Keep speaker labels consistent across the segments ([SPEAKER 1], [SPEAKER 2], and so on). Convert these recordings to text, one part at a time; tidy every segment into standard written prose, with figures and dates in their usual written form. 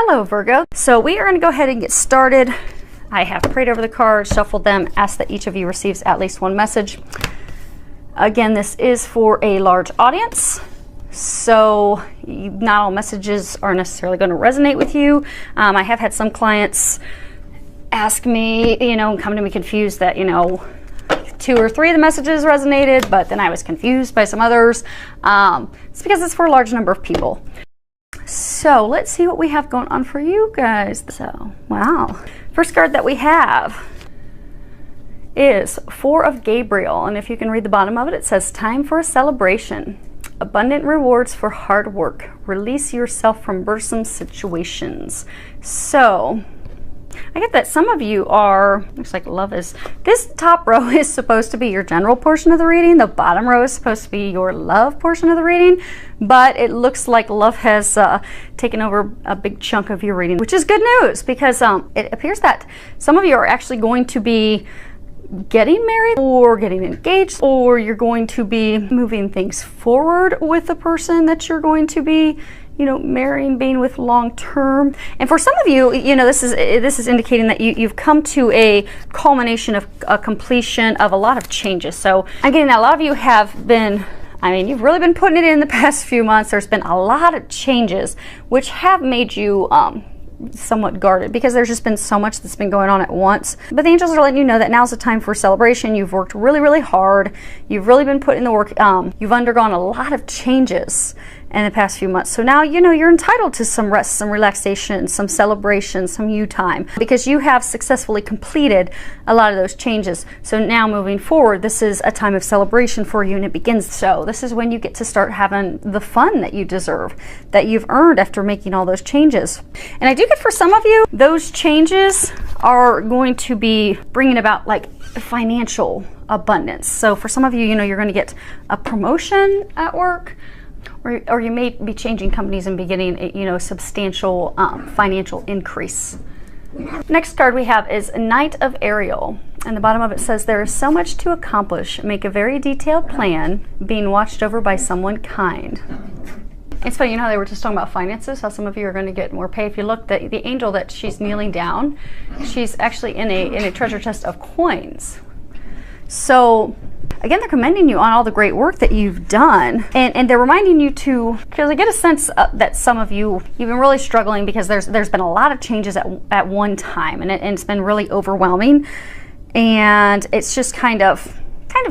[SPEAKER 1] Hello Virgo. So we are going to go ahead and get started. I have prayed over the cards, shuffled them, asked that each of you receives at least one message. Again, this is for a large audience, so not all messages are necessarily going to resonate with you. I have had some clients ask me, come to me confused that, 2 or 3 of the messages resonated, but then I was confused by some others. It's because it's for a large number of people. So let's see what we have going on for you guys. So, wow. First card that we have is 4 of Gabriel. And if you can read the bottom of it, it says, time for a celebration. Abundant rewards for hard work. Release yourself from burdensome situations. So, I get that some of you are, looks like love is, this top row is supposed to be your general portion of the reading. The bottom row is supposed to be your love portion of the reading. But it looks like love has taken over a big chunk of your reading, which is good news because it appears that some of you are actually going to be getting married or getting engaged, or you're going to be moving things forward with the person that you're going to be marrying, being with long term. And for some of you, this is indicating that you've come to a culmination of a completion of a lot of changes. So I'm getting that a lot of you have been, you've really been putting it in the past few months. There's been a lot of changes which have made you somewhat guarded because there's just been so much that's been going on at once. But the angels are letting you know that now's the time for celebration. You've worked really, really hard. You've really been putting the work. You've undergone a lot of changes in the past few months. So now, you're entitled to some rest, some relaxation, some celebration, some you time, because you have successfully completed a lot of those changes. So now moving forward, this is a time of celebration for you, and it begins. So this is when you get to start having the fun that you deserve, that you've earned after making all those changes. And I do get for some of you, those changes are going to be bringing about like financial abundance. So for some of you, you're going to get a promotion at work, or you may be changing companies and be getting a substantial financial increase. Next card we have is Knight of Ariel, and the bottom of it says, there is so much to accomplish. Make a very detailed plan, being watched over by someone kind. It's funny, how they were just talking about finances, how some of you are going to get more pay. If you look, the angel that she's kneeling down, she's actually in a treasure chest of coins. So again, they're commending you on all the great work that you've done, and they're reminding you to, because I get a sense that some of you, you've been really struggling because there's been a lot of changes at one time, and it's been really overwhelming, and it's just kind of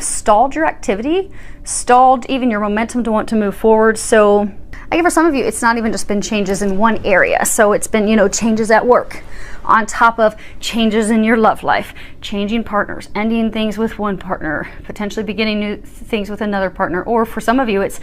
[SPEAKER 1] stalled your activity, stalled even your momentum to want to move forward. So I guess for some of you, it's not even just been changes in one area. So it's been, changes at work, on top of changes in your love life, changing partners, ending things with one partner, potentially beginning new things with another partner. Or for some of you, it's,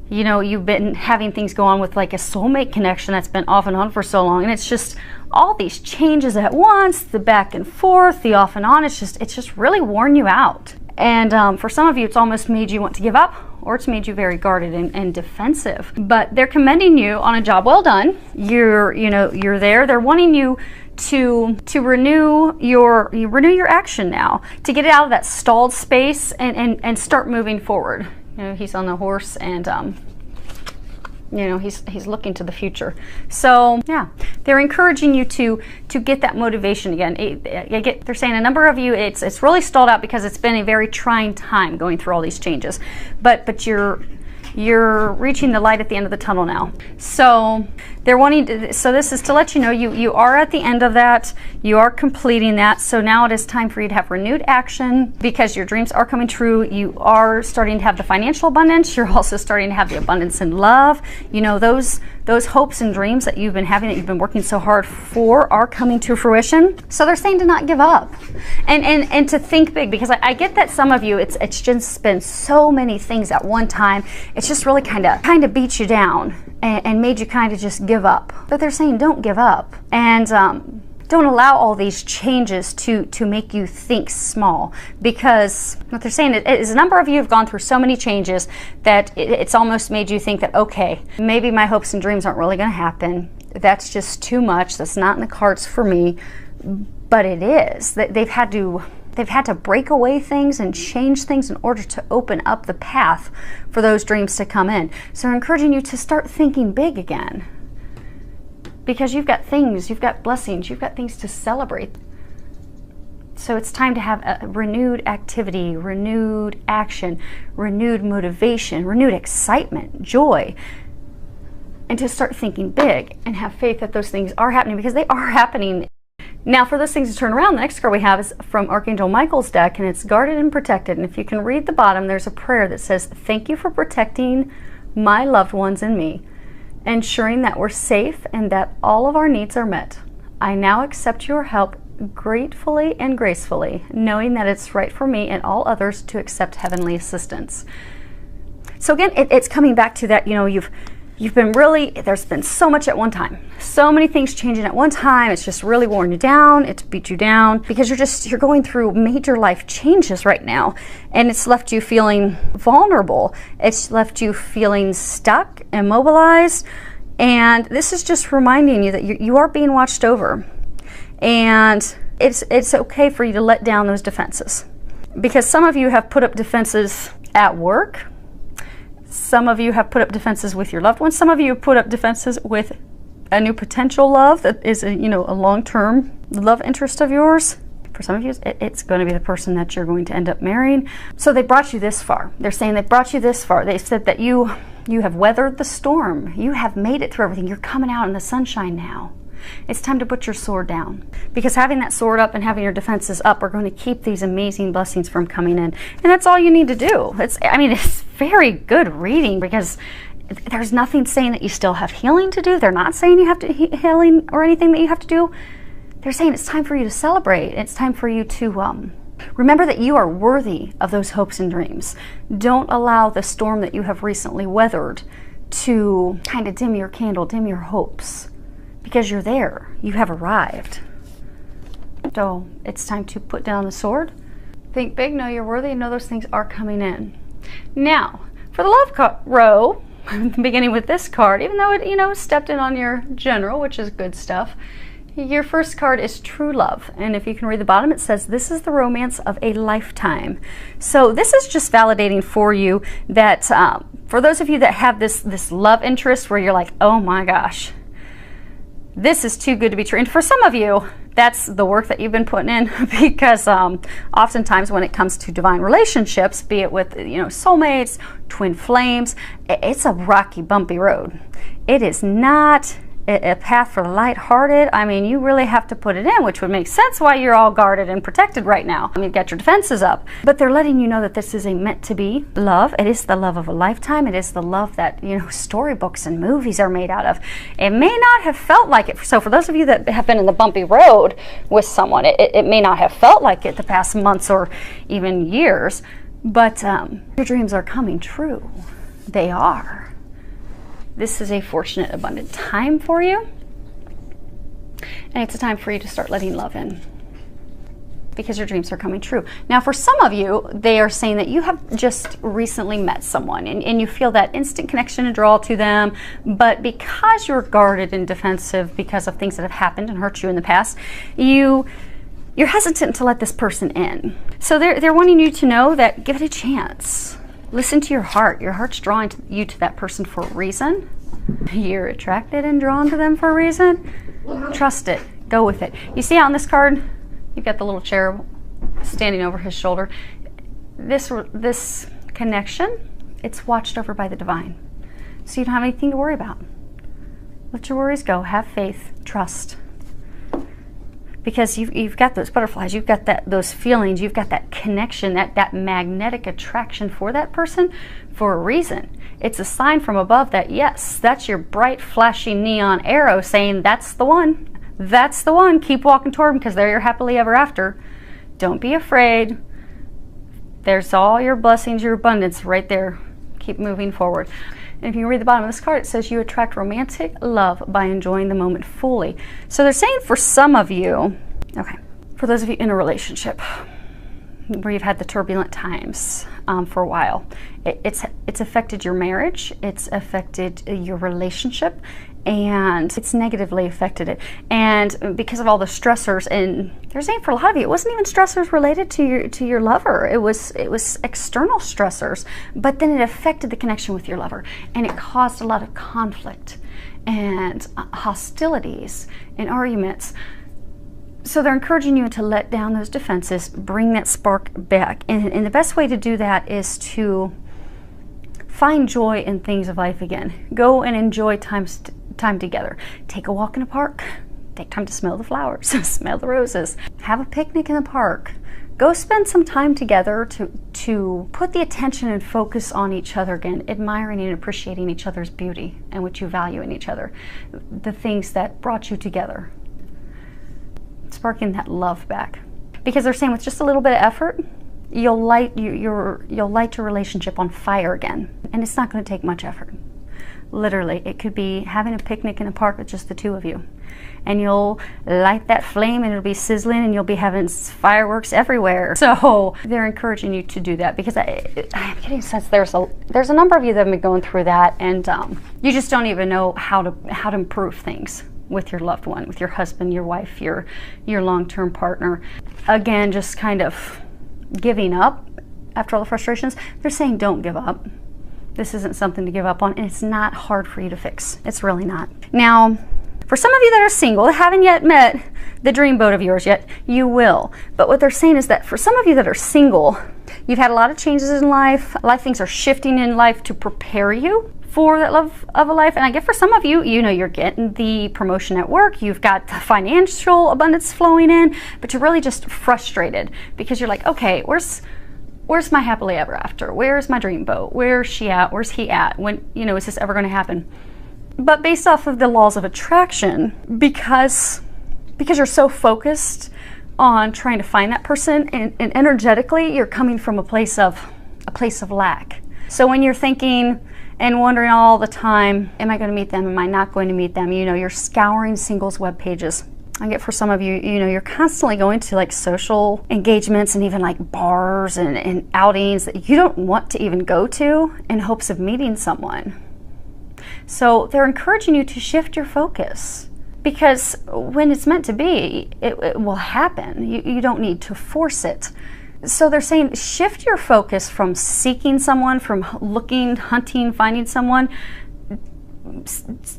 [SPEAKER 1] you've been having things go on with like a soulmate connection that's been off and on for so long. And it's just all these changes at once, the back and forth, the off and on. It's just really worn you out. And for some of you, it's almost made you want to give up, or it's made you very guarded and defensive. But they're commending you on a job well done. You're there. They're wanting you to renew your action now, to get it out of that stalled space and start moving forward. He's on the horse, and he's looking to the future. So yeah, they're encouraging you to get that motivation again. They're saying a number of you, it's really stalled out because it's been a very trying time going through all these changes, but you're reaching the light at the end of the tunnel now. So they're wanting to, so this is to let you know you are at the end of that. You are completing that. So now it is time for you to have renewed action because your dreams are coming true. You are starting to have the financial abundance. You're also starting to have the abundance in love. Those hopes and dreams that you've been having, that you've been working so hard for, are coming to fruition. So they're saying to not give up and to think big, because I get that some of you, it's just been so many things at one time. It's just really kind of beat you down and made you kind of just give up. But they're saying don't give up, and don't allow all these changes to make you think small, because what they're saying is a number of you have gone through so many changes that it's almost made you think that, okay, maybe my hopes and dreams aren't really going to happen. That's just too much. That's not in the cards for me. But it is. They've had to break away things and change things in order to open up the path for those dreams to come in. So they're encouraging you to start thinking big again. because you've got things, you've got blessings, you've got things to celebrate. So it's time to have a renewed activity, renewed action, renewed motivation, renewed excitement, joy, and to start thinking big and have faith that those things are happening, because they are happening. Now, for those things to turn around, the next card we have is from Archangel Michael's deck, and it's guarded and protected. And if you can read the bottom, there's a prayer that says, "Thank you for protecting my loved ones and me, ensuring that we're safe and that all of our needs are met. I now accept your help gratefully and gracefully, knowing that it's right for me and all others to accept heavenly assistance." So again, it's coming back to that, you've been really, there's been so much at one time, so many things changing at one time. It's just really worn you down. It's beat you down because you're going through major life changes right now, and it's left you feeling vulnerable. It's left you feeling stuck, immobilized, and this is just reminding you that you are being watched over. And it's okay for you to let down those defenses, because some of you have put up defenses at work. Some of you have put up defenses with your loved ones. Some of you have put up defenses with a new potential love that is a long-term love interest of yours. For some of you, it's going to be the person that you're going to end up marrying. So they brought you this far. They're saying they brought you this far. They said that you have weathered the storm. You have made it through everything. You're coming out in the sunshine now. It's time to put your sword down, because having that sword up and having your defenses up are going to keep these amazing blessings from coming in. And that's all you need to do. It's very good reading, because there's nothing saying that you still have healing to do. They're not saying you have to healing or anything that you have to do. They're saying it's time for you to celebrate. It's time for you to remember that you are worthy of those hopes and dreams. Don't allow the storm that you have recently weathered to kind of dim your candle, dim your hopes. Because you're there. You have arrived. So it's time to put down the sword. Think big, know you're worthy, and know those things are coming in. Now, for the love row, beginning with this card, even though it stepped in on your general, which is good stuff, your first card is true love. And if you can read the bottom, it says, "This is the romance of a lifetime." So this is just validating for you that for those of you that have this love interest where you're like, oh my gosh, this is too good to be true. And for some of you, that's the work that you've been putting in, because oftentimes when it comes to divine relationships, be it with soulmates, twin flames, it's a rocky, bumpy road. It is not a path for the lighthearted. I mean, you really have to put it in, which would make sense why you're all guarded and protected right now. You've got your defenses up. But they're letting you know that this is a meant-to-be love. It is the love of a lifetime. It is the love that, storybooks and movies are made out of. It may not have felt like it. So for those of you that have been in the bumpy road with someone, it may not have felt like it the past months or even years, but your dreams are coming true. They are. This is a fortunate, abundant time for you. And it's a time for you to start letting love in, because your dreams are coming true. Now, for some of you, they are saying that you have just recently met someone and you feel that instant connection and draw to them, but because you're guarded and defensive because of things that have happened and hurt you in the past, you're hesitant to let this person in. So they're wanting you to know that give it a chance. Listen to your heart. Your heart's drawing you to that person for a reason. You're attracted and drawn to them for a reason. Trust it. Go with it. You see on this card, you've got the little cherub standing over his shoulder. This connection, it's watched over by the divine. So you don't have anything to worry about. Let your worries go. Have faith. Trust. Because you've got those butterflies, you've got those feelings, you've got that connection, that magnetic attraction for that person for a reason. It's a sign from above that, yes, that's your bright, flashing neon arrow saying, that's the one. That's the one. Keep walking toward them, because they're your happily ever after. Don't be afraid. There's all your blessings, your abundance right there. Keep moving forward. And if you read the bottom of this card, it says you attract romantic love by enjoying the moment fully. So they're saying for some of you, okay, for those of you in a relationship where you've had the turbulent times for a while, it's affected your marriage, it's affected your relationship, and it's negatively affected it. And because of all the stressors, and they're saying for a lot of you, it wasn't even stressors related to your lover. It was external stressors, but then it affected the connection with your lover, and it caused a lot of conflict. and hostilities and arguments. So they're encouraging you to let down those defenses, bring that spark back. And the best way to do that is to find joy in things of life again. Go and enjoy time together. Take a walk in the park. Take time to smell the flowers, smell the roses. Have a picnic in the park. Go spend some time together to put the attention and focus on each other again, admiring and appreciating each other's beauty and what you value in each other, the things that brought you together. Sparking that love back, because they're saying with just a little bit of effort, you'll light your relationship on fire again, and it's not going to take much effort. Literally, it could be having a picnic in a park with just the two of you, and you'll light that flame, and it'll be sizzling, and you'll be having fireworks everywhere. So they're encouraging you to do that, because I'm getting a sense there's a number of you that have been going through that, and you just don't even know how to improve things with your loved one, with your husband, your wife, your long-term partner. Again, just kind of giving up after all the frustrations. They're saying don't give up. This isn't something to give up on, and it's not hard for you to fix. It's really not. Now, for some of you that are single, that haven't yet met the dreamboat of yours yet, you will. But what they're saying is that for some of you that are single, you've had a lot of changes in life. A lot of things are shifting in life to prepare you for that love of a life. And I get for some of you, you know, you're getting the promotion at work, you've got the financial abundance flowing in, but you're really just frustrated because you're like, okay, where's my happily ever after? Where's my dreamboat? Where's she at? Where's he at? When, you know, is this ever going to happen? But based off of the laws of attraction, because you're so focused on trying to find that person, and energetically you're coming from a place of lack. So when you're thinking and wondering all the time, am I going to meet them? Am I not going to meet them? You know, you're scouring singles web pages. I get for some of you, you know, you're constantly going to like social engagements and even like bars and outings that you don't want to even go to in hopes of meeting someone. So they're encouraging you to shift your focus, because when it's meant to be, it will happen. You don't need to force it. So they're saying shift your focus from seeking someone, from looking, hunting, finding someone.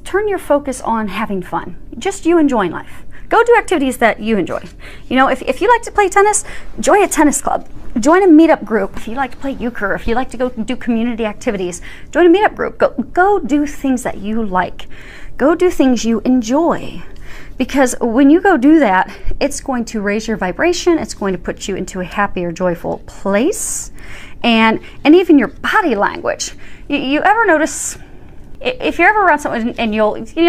[SPEAKER 1] Turn your focus on having fun. Just you enjoying life. Go do activities that you enjoy. You know, if you like to play tennis, join a tennis club. Join a meetup group. If you like to play euchre, if you like to go do community activities, join a meetup group. Go do things that you like. Go do things you enjoy. Because when you go do that, it's going to raise your vibration. It's going to put you into a happier, joyful place. And even your body language. You ever notice, if you're ever around someone and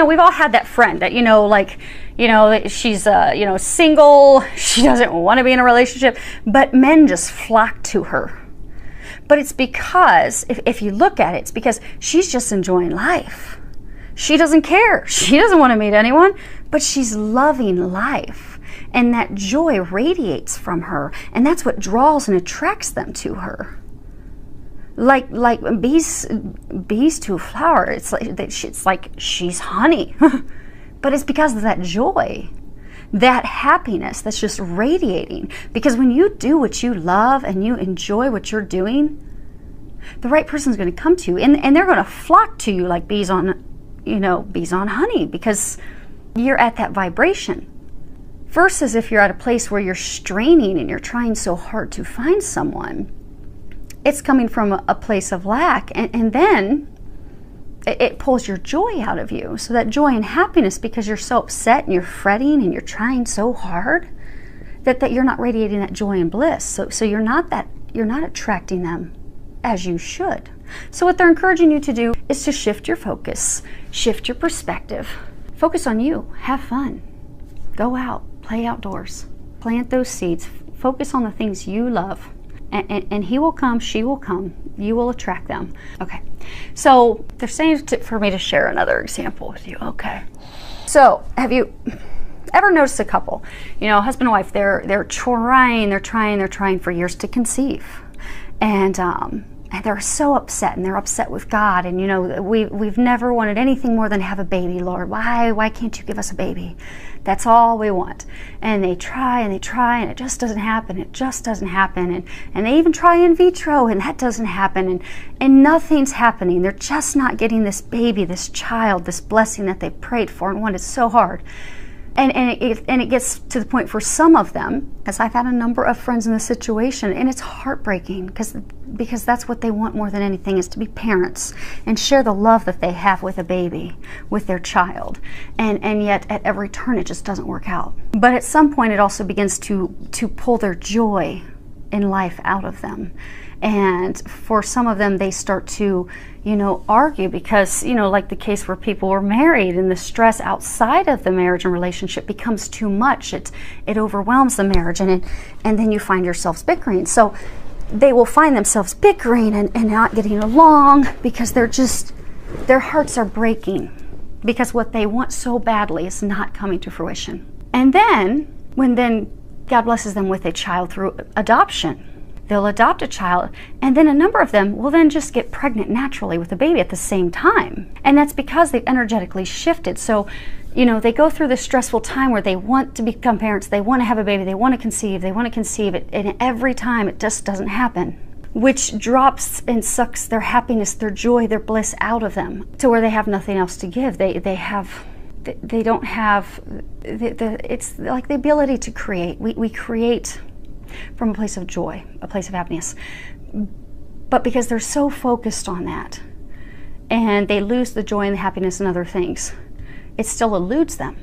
[SPEAKER 1] we've all had that friend that, she's, single, she doesn't want to be in a relationship, but men just flock to her. But it's because, if you look at it, it's because she's just enjoying life. She doesn't care. She doesn't want to meet anyone, but she's loving life. And that joy radiates from her, and that's what draws and attracts them to her. Like bees to a flower. It's like she's honey. But it's because of that joy, that happiness that's just radiating. Because when you do what you love and you enjoy what you're doing, the right person's going to come to you, and they're going to flock to you like bees on honey, because you're at that vibration. Versus if you're at a place where you're straining and you're trying so hard to find someone, it's coming from a place of lack, and then it pulls your joy out of you. So that joy and happiness, because you're so upset and you're fretting and you're trying so hard, that you're not radiating that joy and bliss. So you're not attracting them as you should. So what they're encouraging you to do is to shift your focus, shift your perspective, focus on you, have fun, go out, play outdoors, plant those seeds, focus on the things you love, and he will come, she will come, you will attract them. Okay, so they're saying for me to share another example with you. Okay, so have you ever noticed a couple, husband and wife, they're trying for years to conceive, and And they're so upset, and they're upset with God. And, you know, we've never wanted anything more than to have a baby, Lord. Why can't you give us a baby? That's all we want. And they try, and it just doesn't happen. It just doesn't happen. And they even try in vitro, and that doesn't happen. And nothing's happening. They're just not getting this baby, this child, this blessing that they prayed for and wanted so hard. And it gets to the point for some of them, as I've had a number of friends in this situation, and it's heartbreaking because that's what they want more than anything, is to be parents and share the love that they have with a baby, with their child. And yet at every turn it just doesn't work out. But at some point it also begins to pull their joy in life out of them. And for some of them, they start to, you know, argue because, you know, like the case where people were married and the stress outside of the marriage and relationship becomes too much. It overwhelms the marriage, and then you find yourselves bickering. So they will find themselves bickering and not getting along because their hearts are breaking because what they want so badly is not coming to fruition. And then when God blesses them with a child through adoption, they'll adopt a child, and then a number of them will then just get pregnant naturally with a baby at the same time. And that's because they've energetically shifted. So, you know, they go through this stressful time where they want to become parents, they want to have a baby, they want to conceive it, and every time it just doesn't happen, which drops and sucks their happiness, their joy, their bliss out of them to where they have nothing else to give. They don't have, it's like the ability to create. We create from a place of joy, a place of happiness. But because they're so focused on that, and they lose the joy and the happiness in other things, it still eludes them.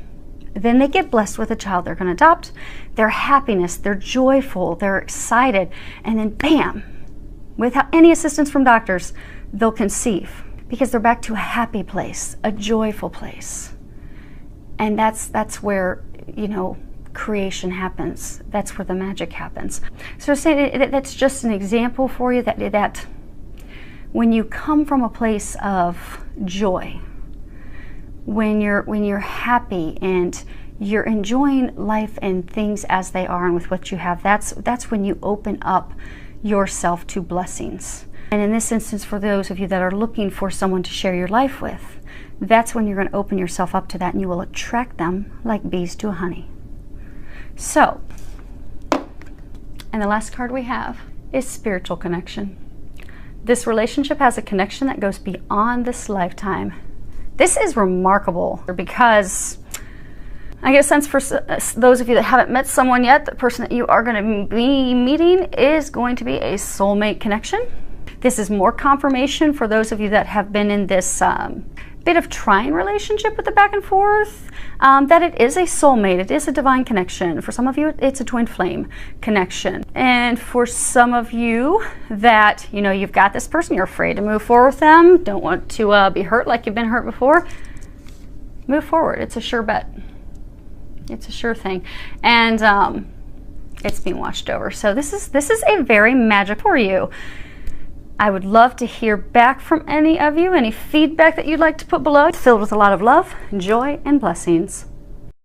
[SPEAKER 1] Then they get blessed with a child they're going to adopt. Their happiness, they're joyful, they're excited, and then bam, without any assistance from doctors, they'll conceive because they're back to a happy place, a joyful place. And that's where, you know, creation happens. That's where the magic happens. So say that's just an example for you that when you come from a place of joy, when you're happy and you're enjoying life and things as they are and with what you have, that's when you open up yourself to blessings. And in this instance, for those of you that are looking for someone to share your life with, that's when you're going to open yourself up to that, and you will attract them like bees to honey. So, and the last card we have is spiritual connection. This relationship has a connection that goes beyond this lifetime. This is remarkable because I get a sense for those of you that haven't met someone yet, the person that you are going to be meeting is going to be a soulmate connection. This is more confirmation for those of you that have been in this bit of trying relationship with the back and forth, that it is a soulmate, it is a divine connection. For some of you, it's a twin flame connection. And for some of you that, you know, you've got this person, you're afraid to move forward with them, don't want to be hurt like you've been hurt before, move forward. It's a sure bet. It's a sure thing. And it's being watched over. So this is a very magic for you. I would love to hear back from any of you, any feedback that you'd like to put below. It's filled with a lot of love, joy, and blessings.